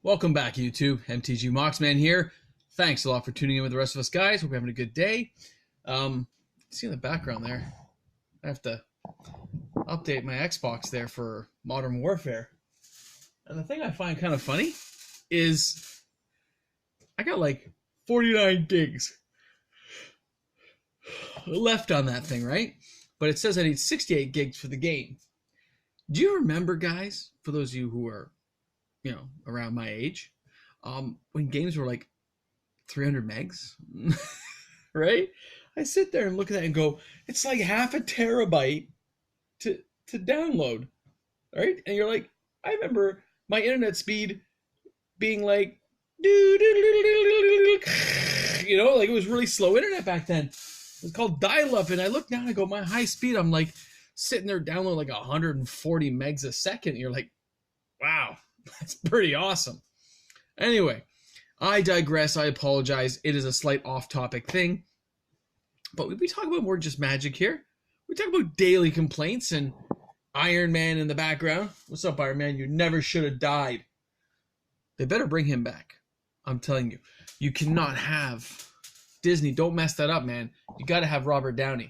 Welcome back, YouTube. MTG Moxman here. Thanks a lot for tuning in with the rest of us, guys. Hope you're having a good day. See in the background there, I have to update my Xbox there for Modern Warfare. And the thing I find kind of funny is I got like 49 gigs left on that thing, right? But it says I need 68 gigs for the game. Do you remember, guys, for those of you who are around my age, when games were like 300 megs, right? I sit there and look at that and go, it's like half a terabyte to download, right? And you're like, I remember my internet speed being like, like it was really slow internet back then. It was called dial-up, and I look down and I go, my high speed, I'm like sitting there downloading like 140 megs a second. And you're like, wow. That's pretty awesome. Anyway, I digress. I apologize. It is a slight off-topic thing. But we talk about more just Magic here. We talk about daily complaints and Iron Man in the background. What's up, Iron Man? You never should have died. They better bring him back. I'm telling you. You cannot have Disney. Don't mess that up, man. You got to have Robert Downey.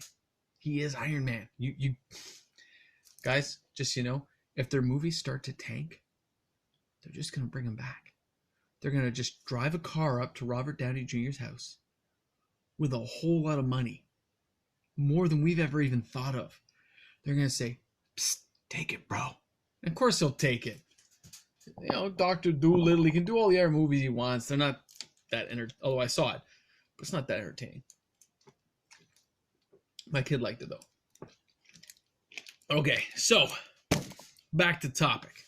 He is Iron Man. You guys, just so you know, if their movies start to tank, they're just going to bring him back. They're going to just drive a car up to Robert Downey Jr.'s house with a whole lot of money, more than we've ever even thought of. They're going to say, psst, take it, bro. And of course he'll take it. Dr. Dolittle, he can do all the other movies he wants. They're not that although I saw it, but it's not that entertaining. My kid liked it, though. Okay, so back to topic.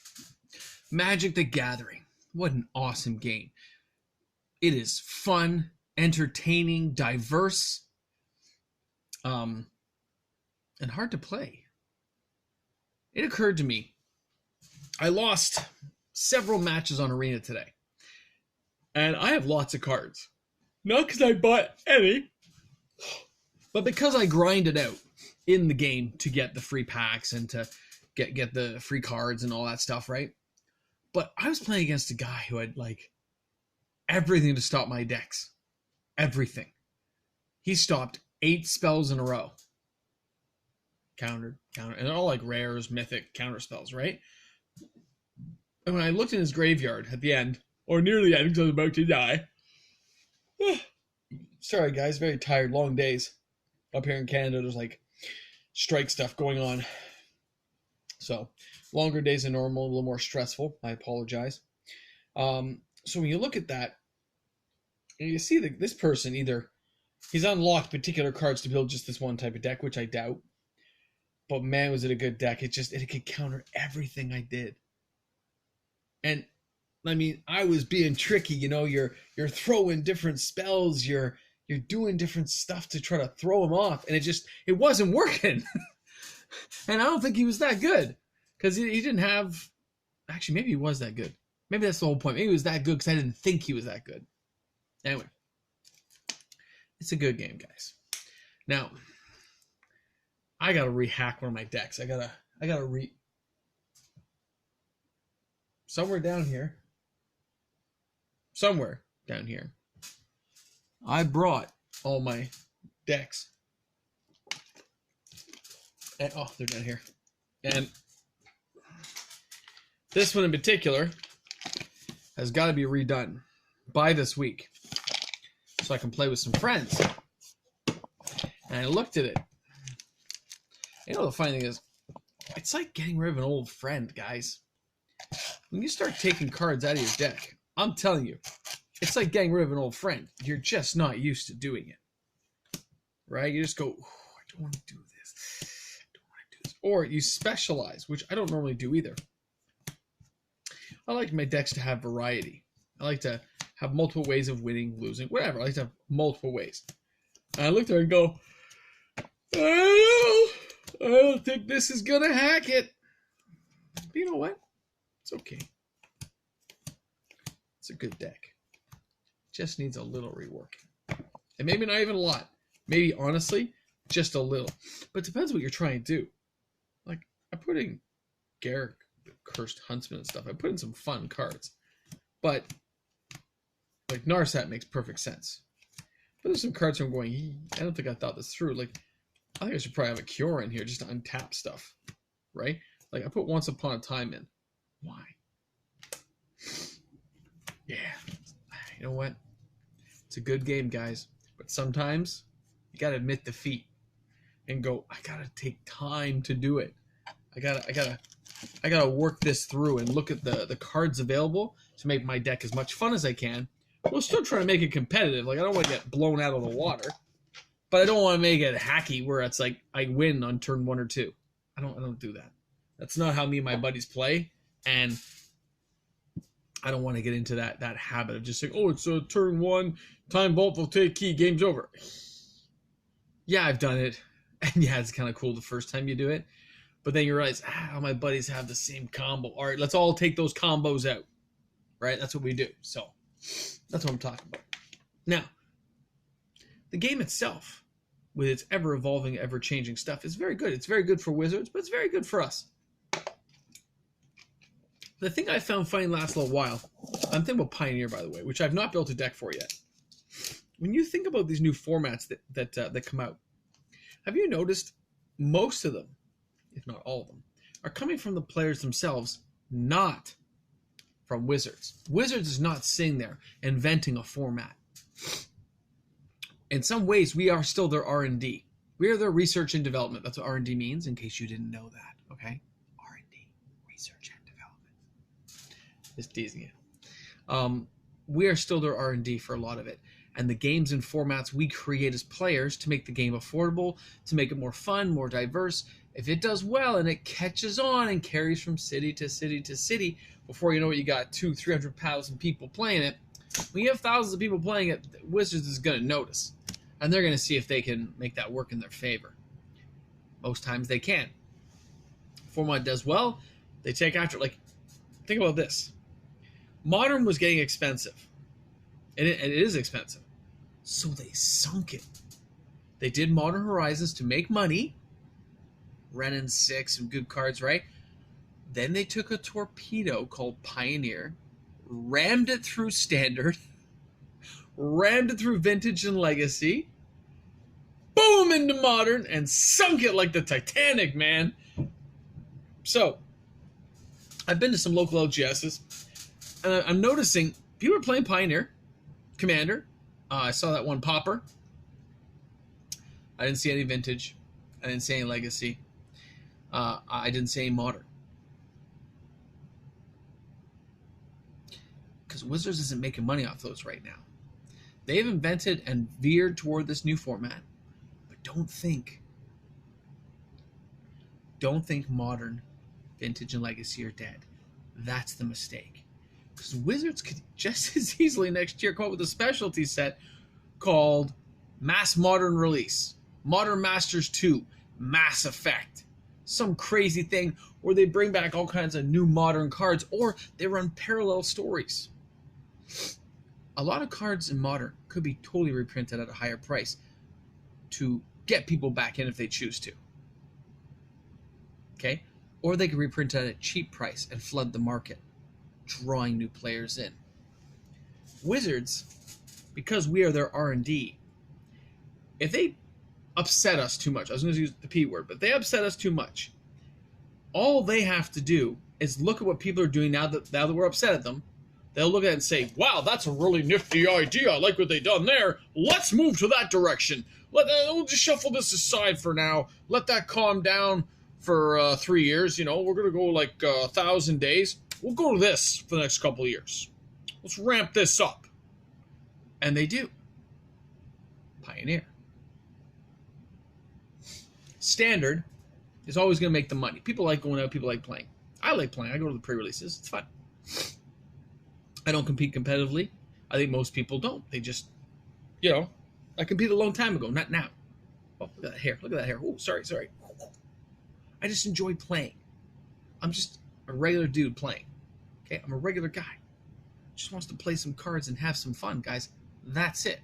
Magic the Gathering. What an awesome game. It is fun, entertaining, diverse, and hard to play. It occurred to me, I lost several matches on Arena today. And I have lots of cards. Not because I bought any, but because I grinded out in the game to get the free packs and to get the free cards and all that stuff, right? But I was playing against a guy who had like everything to stop my decks. Everything. He stopped 8 spells in a row. Counter. And they're all like rares, mythic, counter spells, right? And when I looked in his graveyard at the end, or near the end because I was about to die. Sorry guys, very tired, long days. Up here in Canada, there's like strike stuff going on. So, longer days than normal, a little more stressful. I apologize. So when you look at that, you see that this person either he's unlocked particular cards to build just this one type of deck, which I doubt. But man, was it a good deck. It could counter everything I did. And I mean, I was being tricky, you're throwing different spells, you're doing different stuff to try to throw him off, and it wasn't working. And I don't think he was that good, because he didn't have, actually maybe he was that good. Maybe that's the whole point. Maybe he was that good because I didn't think he was that good. Anyway, it's a good game, guys. Now, I gotta rehack one of my decks. I gotta somewhere down here, I brought all my decks. And, they're down here. And this one in particular has got to be redone by this week so I can play with some friends. And I looked at it. The funny thing is, it's like getting rid of an old friend, guys. When you start taking cards out of your deck, I'm telling you, it's like getting rid of an old friend. You're just not used to doing it. Right? You just go, I don't want to do this. Or you specialize, which I don't normally do either. I like my decks to have variety. I like to have multiple ways of winning, losing, whatever. I like to have multiple ways. And I look there and go, I don't think this is going to hack it. But you know what? It's okay. It's a good deck. Just needs a little reworking. And maybe not even a lot. Maybe, honestly, just a little. But it depends what you're trying to do. I put in Garruk, the Cursed Huntsman and stuff. I put in some fun cards. But like Narsat makes perfect sense. But there's some cards I'm going, I don't think I thought this through. Like, I think I should probably have a Cure in here just to untap stuff, right? Like I put Once Upon a Time in. Why? Yeah, you know what? It's a good game, guys. But sometimes you gotta admit defeat and go, I gotta take time to do it. I gotta work this through and look at the cards available to make my deck as much fun as I can. We'll still try to make it competitive. Like I don't want to get blown out of the water, but I don't want to make it hacky where it's like I win on turn 1 or 2. I don't do that. That's not how me and my buddies play, and I don't want to get into that habit of just saying, oh, it's a turn 1, time vault will take key, game's over. Yeah, I've done it, and yeah, it's kind of cool the first time you do it, but then you realize, all my buddies have the same combo. All right, let's all take those combos out, right? That's what we do. So that's what I'm talking about. Now, the game itself, with its ever-evolving, ever-changing stuff, is very good. It's very good for Wizards, but it's very good for us. The thing I found funny last little while, I'm thinking about Pioneer, by the way, which I've not built a deck for yet. When you think about these new formats that come out, have you noticed most of them, if not all of them, are coming from the players themselves, not from Wizards. Wizards is not sitting there inventing a format. In some ways, we are still their R&D. We are their research and development. That's what R&D means, in case you didn't know that, okay? R&D, research and development. Just teasing you. We are still their R&D for a lot of it. And the games and formats we create as players to make the game affordable, to make it more fun, more diverse. If it does well and it catches on and carries from city to city to city, before you know it, you got 200,000-300,000 people playing it. When you have thousands of people playing it, Wizards is going to notice. And they're going to see if they can make that work in their favor. Most times they can. Format does well, they take after it. Like, think about this. Modern was getting expensive. And it is expensive. So they sunk it. They did Modern Horizons to make money. Wrenn and 6, some good cards, right? Then they took a torpedo called Pioneer, rammed it through Standard, rammed it through Vintage and Legacy, boom, into Modern, and sunk it like the Titanic, man. So, I've been to some local LGSs, and I'm noticing people are playing Pioneer, Commander. I saw that one Pauper. I didn't see any Vintage. I didn't see any Legacy. I didn't see any Modern. Because Wizards isn't making money off those right now. They've invented and veered toward this new format. But don't think Modern, Vintage, and Legacy are dead. That's the mistake. Because Wizards could just as easily next year come up with a specialty set called Mass Modern Release. Modern Masters 2, Mass Effect. Some crazy thing where they bring back all kinds of new modern cards, or they run parallel stories. A lot of cards in Modern could be totally reprinted at a higher price to get people back in if they choose to. Okay? Or they could reprint at a cheap price and flood the market, drawing new players in. Wizards, because we are their R&D, if they upset us too much, I was going to use the P word, but if they upset us too much, all they have to do is look at what people are doing now that we're upset at them. They'll look at it and say, wow, that's a really nifty idea. I like what they done there. Let's move to that direction. We'll just shuffle this aside for now. Let that calm down for 3 years. You know, we're going to go like 1,000 days. We'll go to this for the next couple of years. Let's ramp this up. And they do. Pioneer. Standard is always going to make the money. People like going out. People like playing. I like playing. I go to the pre-releases. It's fun. I don't compete competitively. I think most people don't. They just, you know, I competed a long time ago, not now. Oh, look at that hair. Look at that hair. Oh, sorry. I just enjoy playing. I'm just a regular dude playing. Okay? I'm a regular guy. Just wants to play some cards and have some fun, guys. That's it.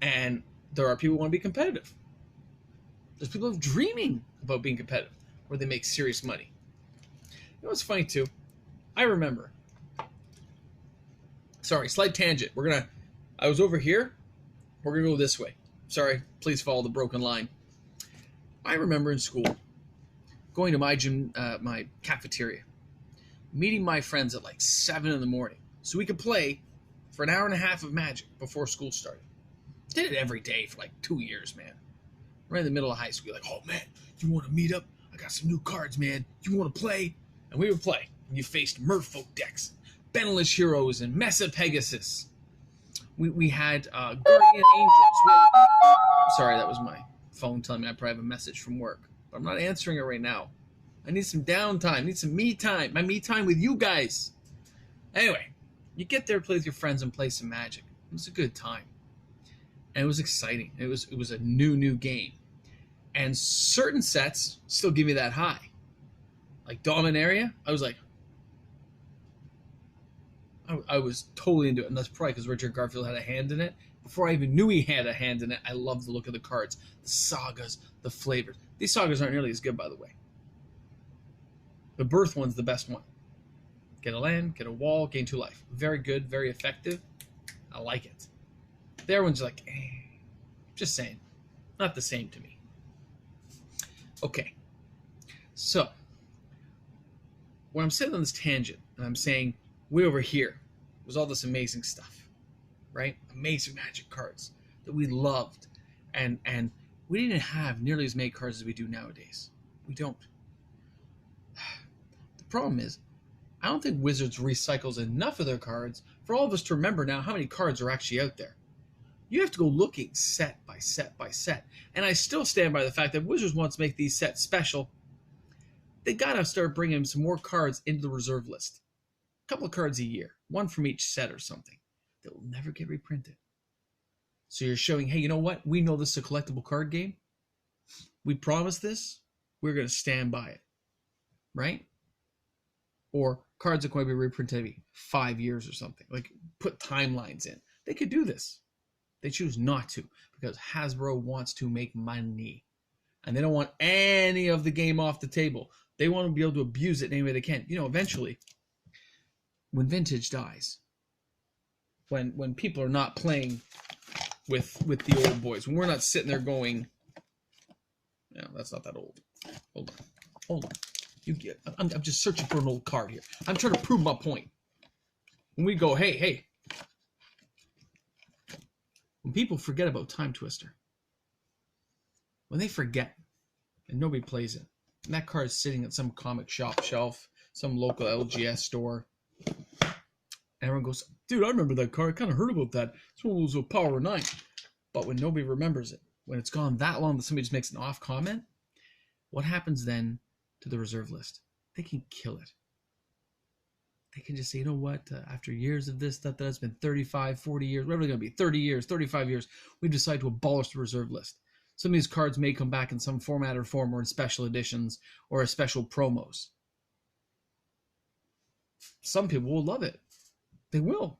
And there are people who want to be competitive. There's people who are dreaming about being competitive, where they make serious money. You know what's funny, too? I remember Sorry, slight tangent. I was over here. We're gonna go this way. Sorry, please follow the broken line. I remember in school going to my gym, my cafeteria, meeting my friends at like 7 in the morning so we could play for an hour and a half of Magic before school started. Did it every day for like 2 years, man. Right in the middle of high school, like, oh man, you want to meet up? I got some new cards, man. You want to play? And we would play. And you faced Merfolk decks, Benalish Heroes, and Mesa Pegasus. We had Guardian Angels. Sorry, that was my phone telling me I probably have a message from work. But I'm not answering it right now. I need some downtime. I need some me time. My me time with you guys. Anyway, you get there, play with your friends, and play some Magic. It was a good time. And it was exciting. It was a new game. And certain sets still give me that high. Like Dominaria, I was like, I was totally into it. And that's probably because Richard Garfield had a hand in it. Before I even knew he had a hand in it, I loved the look of the cards, the sagas, the flavors. These sagas aren't nearly as good, by the way. The Birth one's the best one. Get a land, get a wall, gain 2 life. Very good, very effective. I like it. The other one's like, just saying. Not the same to me. Okay. So, when I'm sitting on this tangent, and I'm saying, way over here was all this amazing stuff, right? Amazing Magic cards that we loved. And we didn't have nearly as many cards as we do nowadays. We don't. The problem is, I don't think Wizards recycles enough of their cards for all of us to remember now how many cards are actually out there. You have to go looking set by set by set. And I still stand by the fact that Wizards wants to make these sets special. They got to start bringing some more cards into the reserve list. A couple of cards a year, one from each set or something, that will never get reprinted. So you're showing, hey, you know what? We know this is a collectible card game. We promise this. We're going to stand by it. Right? Or cards that are going to be reprinted every 5 years or something. Like, put timelines in. They could do this. They choose not to because Hasbro wants to make money. And they don't want any of the game off the table. They want to be able to abuse it any way they can. You know, eventually, when vintage dies, when people are not playing with the old boys, when we're not sitting there going, no, that's not that old. Hold on. I'm just searching for an old card here. I'm trying to prove my point. When we go, hey, when people forget about Time Twister, when they forget and nobody plays it, and that card is sitting at some comic shop shelf, some local LGS store, and everyone goes, dude, I remember that card. I kind of heard about that. It's one of those with Power 9. But when nobody remembers it, when it's gone that long that somebody just makes an off comment, what happens then to the reserve list? They can kill it. They can just say, you know what, after years of this, that's been 35, 40 years, whatever it's going to be, 30 years, 35 years, we decide to abolish the reserve list. Some of these cards may come back in some format or form or in special editions or as special promos. Some people will love it. They will.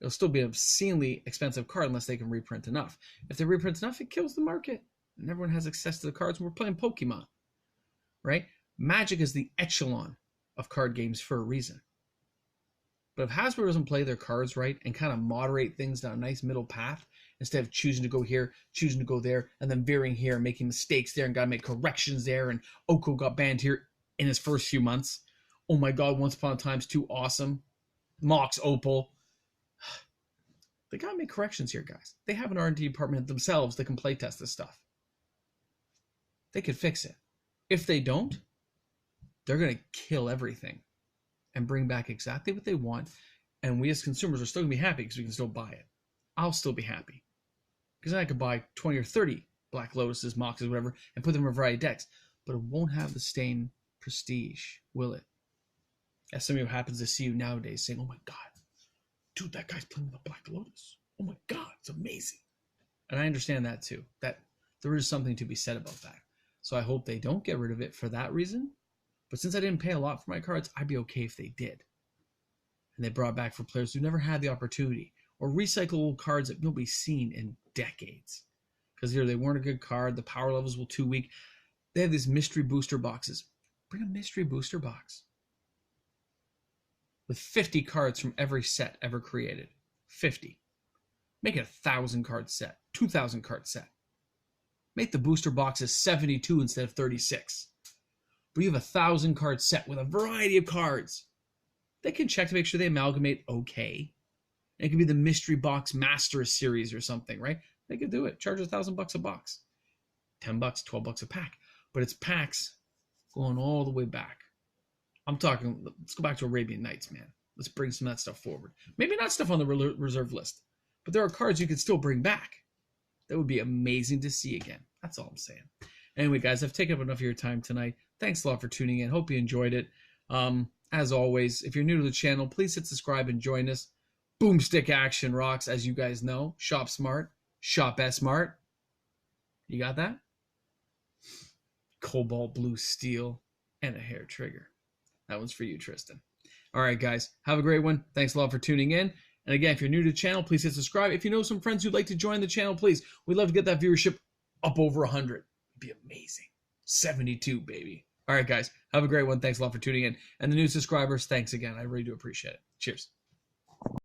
It'll still be an obscenely expensive card unless they can reprint enough. If they reprint enough, it kills the market. And everyone has access to the cards. And we're playing Pokemon, right? Magic is the echelon of card games for a reason. But if Hasbro doesn't play their cards right and kind of moderate things down a nice middle path, instead of choosing to go here, choosing to go there, and then veering here and making mistakes there and got to make corrections there, and Oko got banned here in his first few months. Oh my God, Once Upon a Time's too awesome. Mox Opal. They got to make corrections here, guys. They have an R&D department themselves that can playtest this stuff. They could fix it. If they don't, they're going to kill everything and bring back exactly what they want. And we as consumers are still going to be happy because we can still buy it. I'll still be happy. Because then I could buy 20 or 30 Black Lotuses, Moxes, whatever, and put them in a variety of decks. But it won't have the same prestige, will it? As somebody who happens to see you nowadays saying, oh my God, dude, that guy's playing the Black Lotus. Oh my God, it's amazing. And I understand that too, that there is something to be said about that. So I hope they don't get rid of it for that reason. But since I didn't pay a lot for my cards, I'd be okay if they did. And they brought back for players who never had the opportunity, or recycle old cards that nobody's seen in decades. Because either they weren't a good card, the power levels were too weak. They have these mystery booster boxes. Bring a mystery booster box. with 50 cards from every set ever created. 50. Make it a 1,000 card set, 2,000 card set. Make the booster boxes 72 instead of 36. But you have a 1,000 card set with a variety of cards. They can check to make sure they amalgamate okay. It could be the Mystery Box Master Series or something, right? They could do it. Charge $1,000 a box. $10, $12 a pack. But it's packs going all the way back. I'm talking, let's go back to Arabian Nights, man. Let's bring some of that stuff forward. Maybe not stuff on the reserve list, but there are cards you could still bring back. That would be amazing to see again. That's all I'm saying. Anyway, guys, I've taken up enough of your time tonight. Thanks a lot for tuning in. Hope you enjoyed it. As always, if you're new to the channel, please hit subscribe and join us. Boomstick action rocks, as you guys know. Shop smart. Shop smart. You got that? Cobalt blue steel and a hair trigger. That one's for you, Tristan. All right, guys. Have a great one. Thanks a lot for tuning in. And again, if you're new to the channel, please hit subscribe. If you know some friends who'd like to join the channel, please. We'd love to get that viewership up over 100. It'd be amazing. 72, baby. All right, guys. Have a great one. Thanks a lot for tuning in. And the new subscribers, thanks again. I really do appreciate it. Cheers.